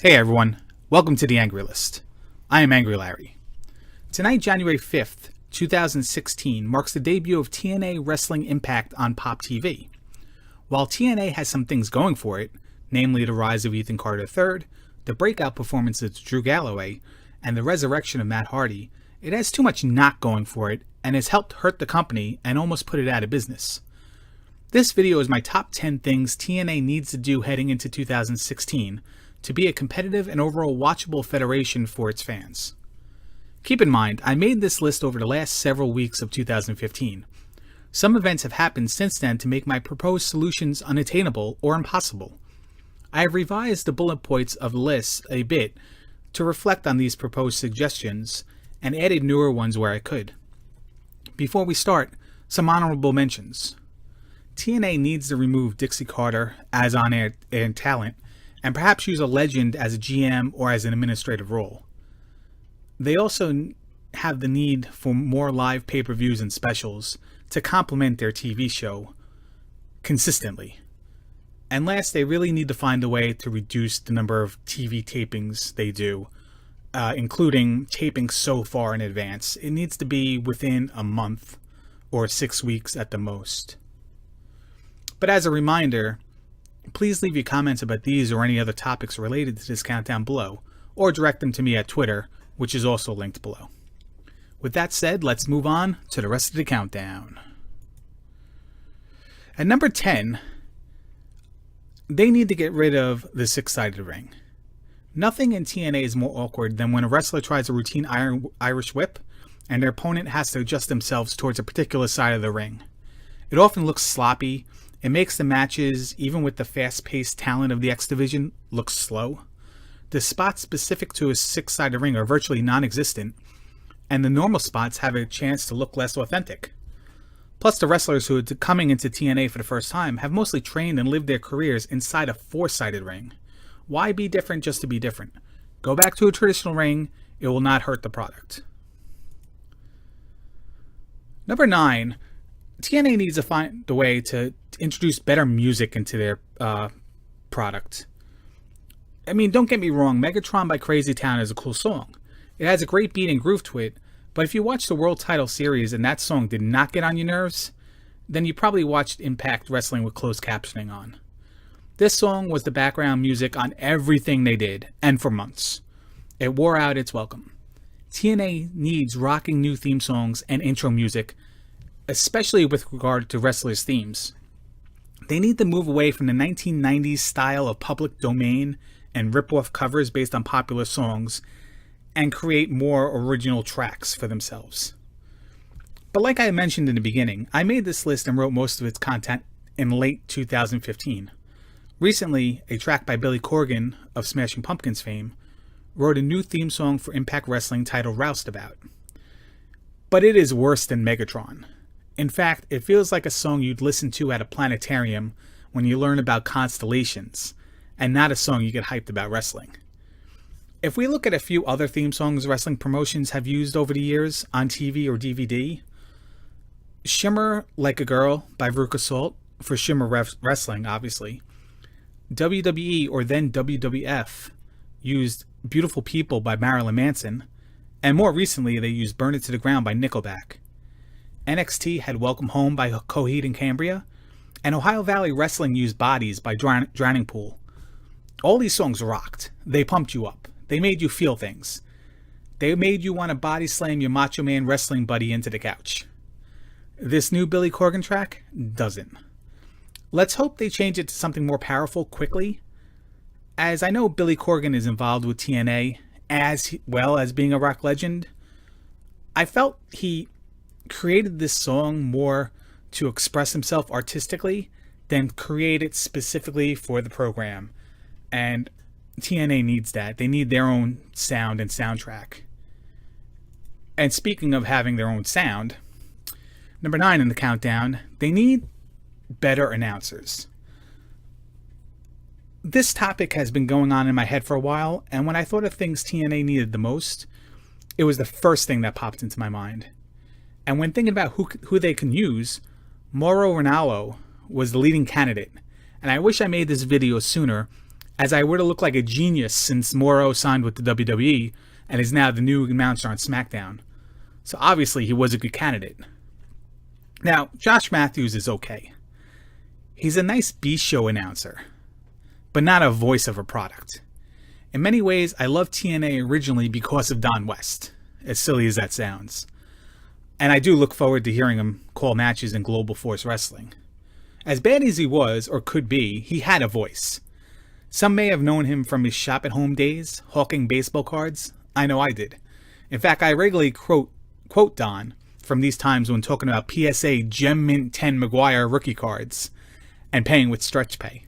Hey everyone, welcome to the Angry List. I am Angry Larry. Tonight, January 5th, 2016, marks the debut of TNA Wrestling Impact on Pop TV. While TNA has some things going for it, namely the rise of Ethan Carter III, the breakout performance of Drew Galloway, and the resurrection of Matt Hardy, it has too much not going for it and has helped hurt the company and almost put it out of business. This video is my top 10 things TNA needs to do heading into 2016 to be a competitive and overall watchable federation for its fans. Keep in mind, I made this list over the last several weeks of 2015. Some events have happened since then to make my proposed solutions unattainable or impossible. I have revised the bullet points of the list a bit to reflect on these proposed suggestions and added newer ones where I could. Before we start, some honorable mentions. TNA needs to remove Dixie Carter as on-air talent and perhaps use a legend as a GM or as an administrative role. They also have the need for more live pay-per-views and specials to complement their TV show consistently. And last, they really need to find a way to reduce the number of TV tapings they do, including taping so far in advance. It needs to be within a month or 6 weeks at the most. But as a reminder, please leave your comments about these or any other topics related to this countdown below, or direct them to me at Twitter, which is also linked below. With that said, let's move on to the rest of the countdown. At number 10, they need to get rid of the six-sided ring. Nothing in TNA is more awkward than when a wrestler tries a routine Irish whip and their opponent has to adjust themselves towards a particular side of the ring. It often looks sloppy. It makes the matches, even with the fast-paced talent of the X Division, look slow. The spots specific to a six-sided ring are virtually non-existent, and the normal spots have a chance to look less authentic. Plus, the wrestlers who are coming into TNA for the first time have mostly trained and lived their careers inside a four-sided ring. Why be different just to be different? Go back to a traditional ring. It will not hurt the product. Number 9. TNA needs to find a way to introduce better music into their product. I mean, don't get me wrong, Megatron by Crazy Town is a cool song. It has a great beat and groove to it, but if you watched the World Title Series and that song did not get on your nerves, then you probably watched Impact Wrestling with closed captioning on. This song was the background music on everything they did, and for months. It wore out its welcome. TNA needs rocking new theme songs and intro music, especially with regard to wrestlers' themes. They need to move away from the 1990s style of public domain and rip-off covers based on popular songs and create more original tracks for themselves. But like I mentioned in the beginning, I made this list and wrote most of its content in late 2015. Recently, a track by Billy Corgan of Smashing Pumpkins fame wrote a new theme song for Impact Wrestling titled Roustabout. But it is worse than Megatron. In fact, it feels like a song you'd listen to at a planetarium when you learn about constellations, and not a song you get hyped about wrestling. If we look at a few other theme songs wrestling promotions have used over the years on TV or DVD, Shimmer Like a Girl by Veruca Salt for Shimmer Wrestling, obviously. WWE, or then WWF, used Beautiful People by Marilyn Manson, and more recently they used Burn It to the Ground by Nickelback. NXT had Welcome Home by Coheed and Cambria, and Ohio Valley Wrestling used Bodies by Drowning Pool. All these songs rocked. They pumped you up. They made you feel things. They made you want to body slam your Macho Man wrestling buddy into the couch. This new Billy Corgan track doesn't. Let's hope they change it to something more powerful quickly, as I know Billy Corgan is involved with TNA as well as being a rock legend. I felt he created this song more to express himself artistically than create it specifically for the program. And TNA needs that. They need their own sound and soundtrack. And speaking of having their own sound, number 9 in the countdown, they need better announcers. This topic has been going on in my head for a while, and when I thought of things TNA needed the most, it was the first thing that popped into my mind. And when thinking about who they can use, Mauro Ranallo was the leading candidate, and I wish I made this video sooner, as I would have looked like a genius since Morrow signed with the WWE and is now the new announcer on SmackDown. So obviously he was a good candidate. Now, Josh Matthews is okay. He's a nice B-show announcer, but not a voice of a product. In many ways, I loved TNA originally because of Don West, as silly as that sounds. And I do look forward to hearing him call matches in Global Force Wrestling. As bad as he was, or could be, he had a voice. Some may have known him from his shop-at-home days, hawking baseball cards. I know I did. In fact, I regularly quote Don from these times when talking about PSA Gem Mint 10 McGuire rookie cards and paying with stretch pay.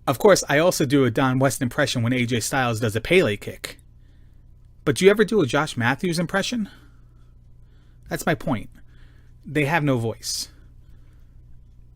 Of course, I also do a Don West impression when AJ Styles does a Pele kick. But do you ever do a Josh Matthews impression? That's my point. They have no voice.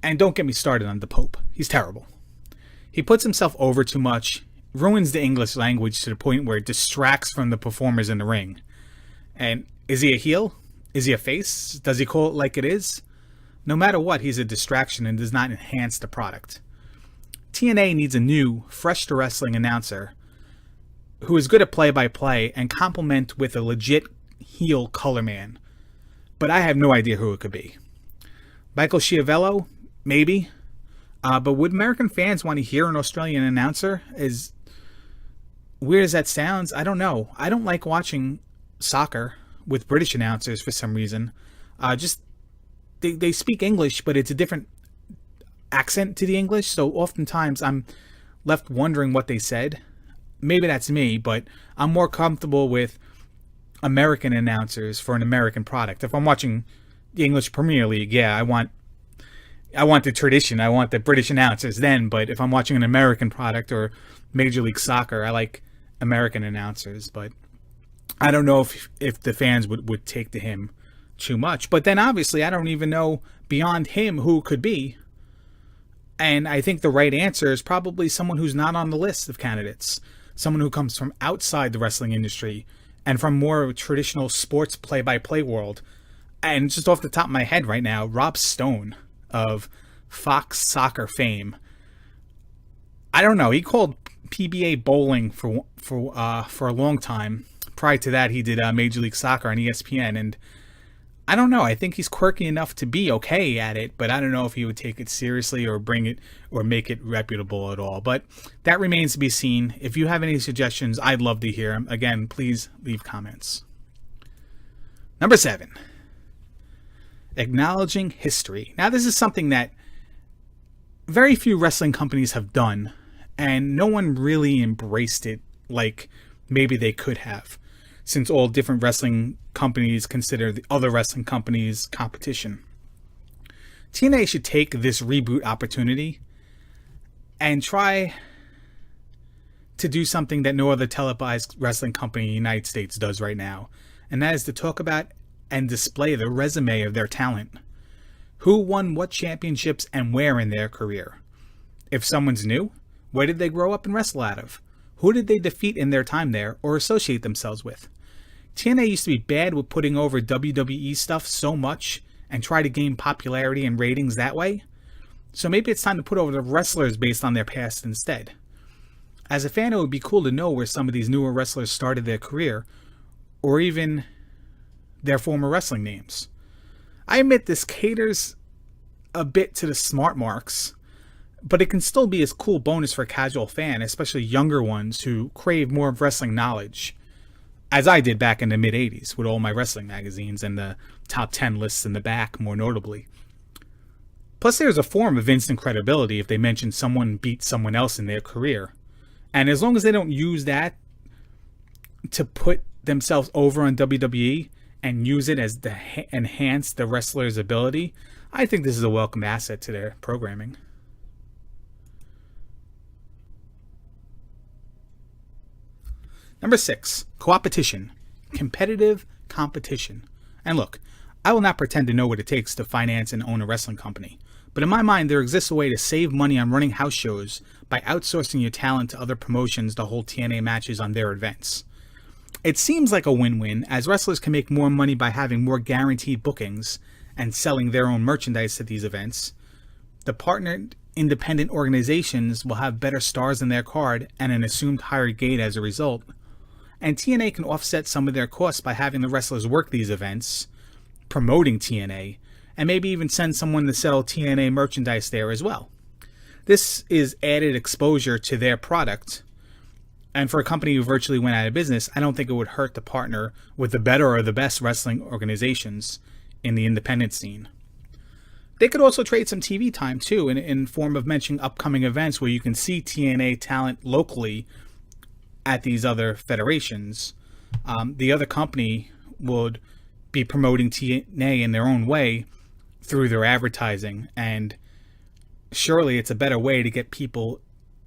And don't get me started on the Pope. He's terrible. He puts himself over too much, ruins the English language to the point where it distracts from the performers in the ring. And is he a heel? Is he a face? Does he call it like it is? No matter what, he's a distraction and does not enhance the product. TNA needs a new, fresh to wrestling announcer who is good at play-by-play and complement with a legit heel color man. But I have no idea who it could be. Michael Schiavello? Maybe. But would American fans want to hear an Australian announcer? As weird as that sounds, I don't know. I don't like watching soccer with British announcers for some reason. They speak English, but it's a different accent to the English, so oftentimes I'm left wondering what they said. Maybe that's me, but I'm more comfortable with American announcers for an American product. If I'm watching the English Premier League, yeah, I want the tradition. I want the British announcers then, but if I'm watching an American product or Major League Soccer, I like American announcers, but I don't know if the fans would take to him too much. But then obviously I don't even know beyond him who it could be. And I think the right answer is probably someone who's not on the list of candidates. Someone who comes from outside the wrestling industry and from more of a traditional sports play-by-play world. And just off the top of my head right now, Rob Stone of Fox Soccer fame. I don't know. He called PBA bowling for a long time. Prior to that, he did Major League Soccer on ESPN, and I don't know. I think he's quirky enough to be okay at it, but I don't know if he would take it seriously or bring it or make it reputable at all. But that remains to be seen. If you have any suggestions, I'd love to hear them. Again, please leave comments. Number 7. Acknowledging history. Now, this is something that very few wrestling companies have done, and no one really embraced it like maybe they could have, since all different wrestling companies consider the other wrestling companies competition. TNA should take this reboot opportunity and try to do something that no other televised wrestling company in the United States does right now, and that is to talk about and display the resume of their talent. Who won what championships and where in their career? If someone's new, where did they grow up and wrestle out of? Who did they defeat in their time there or associate themselves with? TNA used to be bad with putting over WWE stuff so much and try to gain popularity and ratings that way. So maybe it's time to put over the wrestlers based on their past instead. As a fan, it would be cool to know where some of these newer wrestlers started their career, or even their former wrestling names. I admit this caters a bit to the smart marks, but it can still be a cool bonus for a casual fan, especially younger ones who crave more of wrestling knowledge, as I did back in the mid-'80s with all my wrestling magazines and the top 10 lists in the back, more notably. Plus, there's a form of instant credibility if they mention someone beat someone else in their career. And as long as they don't use that to put themselves over on WWE and use it as to enhance the wrestler's ability, I think this is a welcome asset to their programming. Number 6, coopetition, competitive competition. And look, I will not pretend to know what it takes to finance and own a wrestling company, but in my mind there exists a way to save money on running house shows by outsourcing your talent to other promotions to hold TNA matches on their events. It seems like a win-win, as wrestlers can make more money by having more guaranteed bookings and selling their own merchandise at these events. The partner independent organizations will have better stars in their card and an assumed higher gate as a result. And TNA can offset some of their costs by having the wrestlers work these events, promoting TNA, and maybe even send someone to sell TNA merchandise there as well. This is added exposure to their product. And for a company who virtually went out of business, I don't think it would hurt to partner with the better or the best wrestling organizations in the independent scene. They could also trade some TV time too, in form of mentioning upcoming events where you can see TNA talent locally at these other federations. The other company would be promoting TNA in their own way through their advertising, and surely it's a better way to get people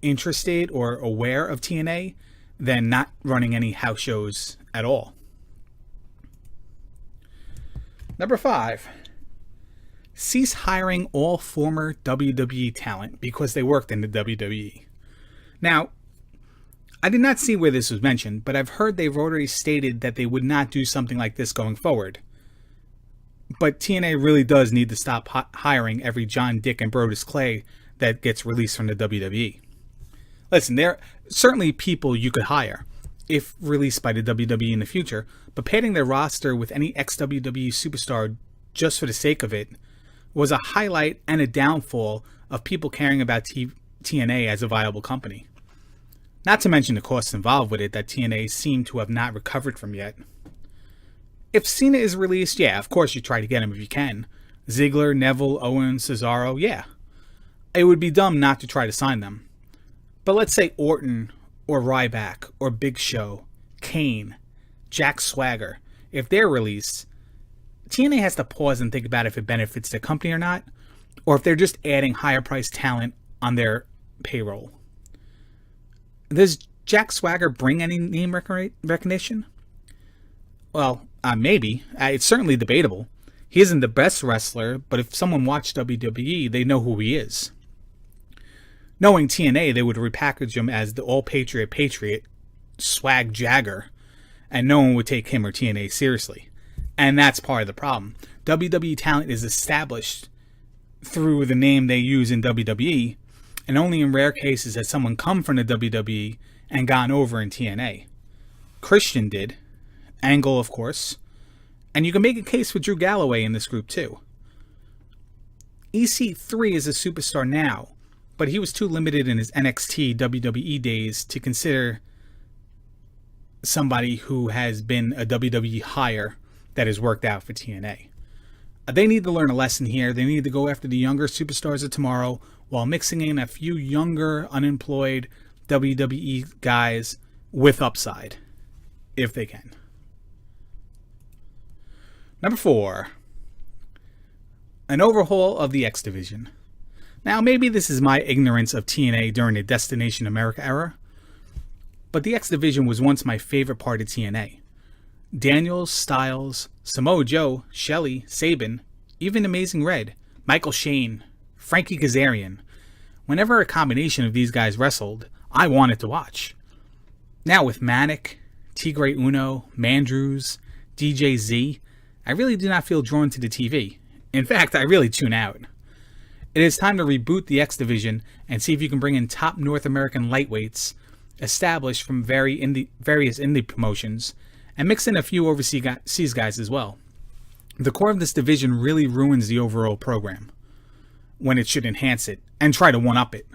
interested or aware of TNA than not running any house shows at all. Number 5. Cease hiring all former WWE talent because they worked in the WWE. Now, I did not see where this was mentioned, but I've heard they've already stated that they would not do something like this going forward. But TNA really does need to stop hiring every John, Dick, and Brodus Clay that gets released from the WWE. Listen, there are certainly people you could hire if released by the WWE in the future, but padding their roster with any ex-WWE superstar just for the sake of it was a highlight and a downfall of people caring about TNA as a viable company. Not to mention the costs involved with it that TNA seem to have not recovered from yet. If Cena is released, yeah, of course you try to get him if you can. Ziggler, Neville, Owens, Cesaro, yeah. It would be dumb not to try to sign them. But let's say Orton, or Ryback, or Big Show, Kane, Jack Swagger, if they're released, TNA has to pause and think about if it benefits the company or not, or if they're just adding higher priced talent on their payroll. Does Jack Swagger bring any name recognition? Well, maybe. It's certainly debatable. He isn't the best wrestler, but if someone watched WWE, they know who he is. Knowing TNA, they would repackage him as the all-Patriot Patriot, Swag Jagger, and no one would take him or TNA seriously. And that's part of the problem. WWE talent is established through the name they use in WWE, and only in rare cases has someone come from the WWE and gone over in TNA. Christian did. Angle, of course. And you can make a case for Drew Galloway in this group too. EC3 is a superstar now, but he was too limited in his NXT WWE days to consider somebody who has been a WWE hire that has worked out for TNA. They need to learn a lesson here. They need to go after the younger superstars of tomorrow while mixing in a few younger, unemployed WWE guys with upside, if they can. Number 4. An overhaul of the X Division. Now, maybe this is my ignorance of TNA during the Destination America era, but the X Division was once my favorite part of TNA. Daniels, Styles, Samoa Joe, Shelley, Sabin, even Amazing Red, Michael Shane, Frankie Kazarian. Whenever a combination of these guys wrestled, I wanted to watch. Now with Manic, Tigre Uno, Mandrews, DJ Z, I really do not feel drawn to the TV. In fact, I really tune out. It is time to reboot the X Division and see if you can bring in top North American lightweights established from various indie promotions and mix in a few overseas guys as well. The core of this division really ruins the overall program when it should enhance it and try to one-up it.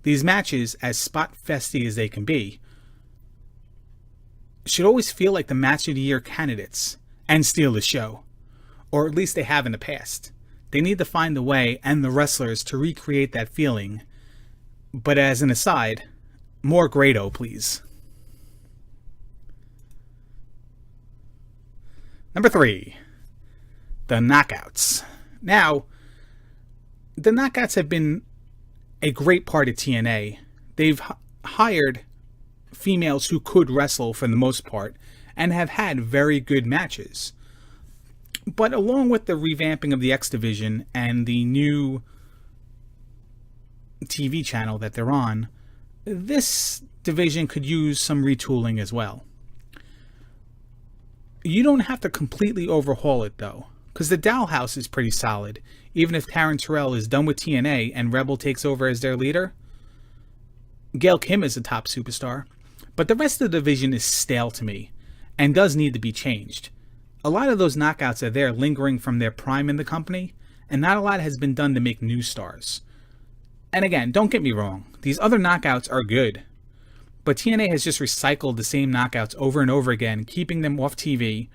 These matches, as spot-festy as they can be, should always feel like the match of the year candidates and steal the show, or at least they have in the past. They need to find the way and the wrestlers to recreate that feeling. But as an aside, more Grado, please. Number 3, the Knockouts. Now, the Knockouts have been a great part of TNA. They've hired females who could wrestle for the most part and have had very good matches. But along with the revamping of the X Division and the new TV channel that they're on, this division could use some retooling as well. You don't have to completely overhaul it though, Because the Dollhouse is pretty solid, even if Taryn Terrell is done with TNA and Rebel takes over as their leader. Gail Kim is a top superstar, but the rest of the division is stale to me, and does need to be changed. A lot of those knockouts are there lingering from their prime in the company, and not a lot has been done to make new stars. And again, don't get me wrong, these other knockouts are good, but TNA has just recycled the same knockouts over and over again, keeping them off TV,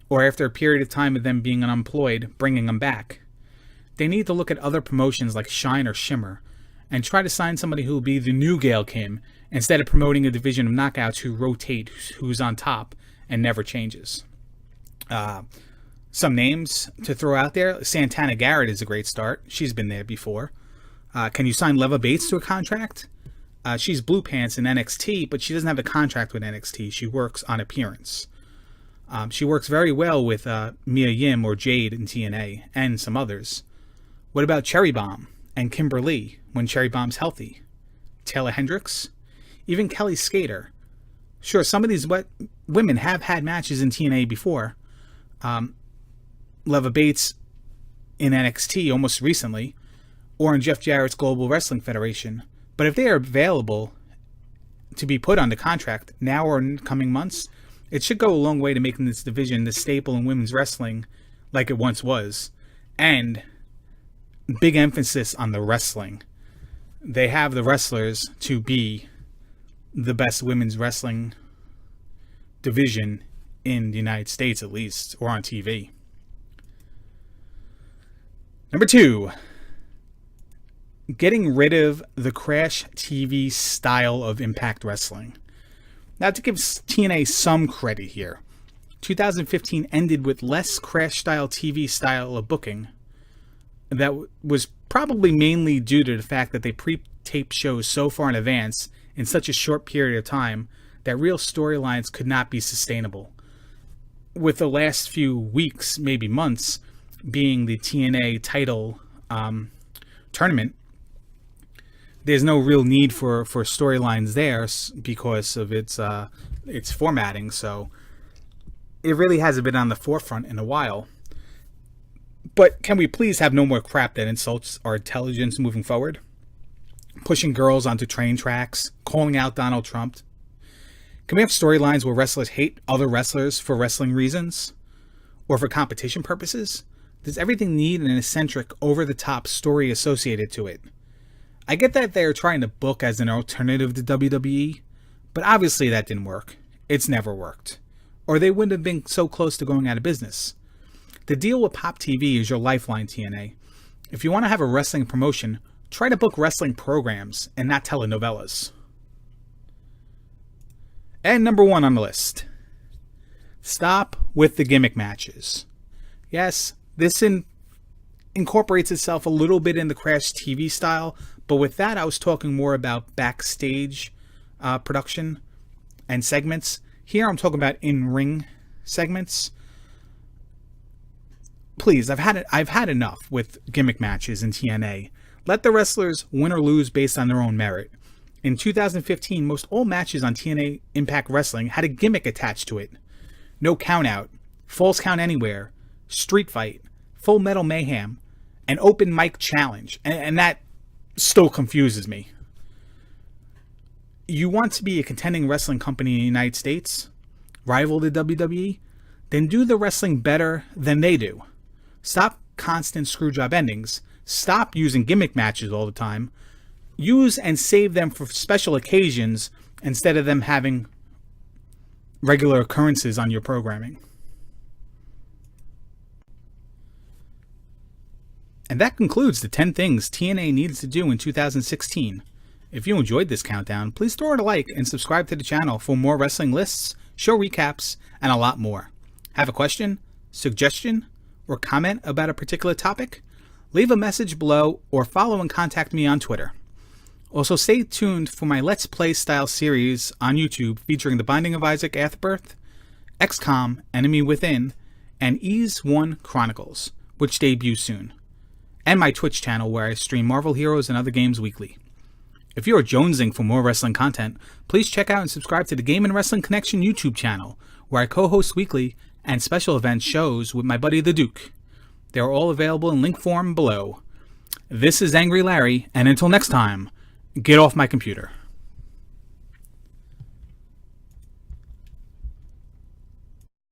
or after a period of time of them being unemployed, bringing them back. They need to look at other promotions like Shine or Shimmer, and try to sign somebody who will be the new Gail Kim, instead of promoting a division of knockouts who rotate who's on top and never changes. Some names to throw out there. Santana Garrett is a great start. She's been there before. Can you sign Leva Bates to a contract? She's blue pants in NXT, but she doesn't have a contract with NXT. She works on appearance. She works very well with Mia Yim or Jade in TNA and some others. What about Cherry Bomb and Kimberly when Cherry Bomb's healthy? Taylor Hendricks? Even Kelly Skater. Sure, some of these women have had matches in TNA before. Leva Bates in NXT almost recently, or in Jeff Jarrett's Global Wrestling Federation. But if they are available to be put on the contract now or in coming months, it should go a long way to making this division the staple in women's wrestling like it once was. And big emphasis on the wrestling. They have the wrestlers to be the best women's wrestling division in the United States, at least, or on TV. Number 2, getting rid of the Crash TV style of Impact Wrestling. Now, to give TNA some credit here, 2015 ended with less Crash-style TV style of booking. That was probably mainly due to the fact that they pre-taped shows so far in advance in such a short period of time that real storylines could not be sustainable. With the last few weeks, maybe months, being the TNA title tournament, there's no real need for storylines there because of its formatting. So it really hasn't been on the forefront in a while. But can we please have no more crap that insults our intelligence moving forward? Pushing girls onto train tracks, calling out Donald Trump. Can we have storylines where wrestlers hate other wrestlers for wrestling reasons? Or for competition purposes? Does everything need an eccentric, over-the-top story associated to it? I get that they're trying to book as an alternative to WWE, but obviously that didn't work. It's never worked. Or they wouldn't have been so close to going out of business. The deal with Pop TV is your lifeline, TNA. If you want to have a wrestling promotion, try to book wrestling programs and not telenovelas. And number 1 on the list. Stop with the gimmick matches. Yes, this incorporates itself a little bit in the Crash TV style, but with that I was talking more about backstage production and segments. Here I'm talking about in-ring segments. Please, I've had enough with gimmick matches in TNA. Let the wrestlers win or lose based on their own merit. In 2015, most all matches on TNA Impact Wrestling had a gimmick attached to it. No countout, false count anywhere, street fight, full metal mayhem, an open mic challenge, and that still confuses me. You want to be a contending wrestling company in the United States, rival to WWE, then do the wrestling better than they do. Stop constant screwjob endings. Stop using gimmick matches all the time. Use and save them for special occasions instead of them having regular occurrences on your programming. And that concludes the 10 things TNA needs to do in 2016. If you enjoyed this countdown, please throw it a like and subscribe to the channel for more wrestling lists, show recaps, and a lot more. Have a question, suggestion, or comment about a particular topic? Leave a message below or follow and contact me on Twitter. Also, stay tuned for my Let's Play style series on YouTube featuring The Binding of Isaac Afterbirth, XCOM, Enemy Within, and Ease 1 Chronicles, which debut soon. And my Twitch channel where I stream Marvel Heroes and other games weekly. If you are jonesing for more wrestling content, please check out and subscribe to the Game and Wrestling Connection YouTube channel, where I co-host weekly and special event shows with my buddy the Duke. They are all available in link form below. This is Angry Larry, and until next time, get off my computer.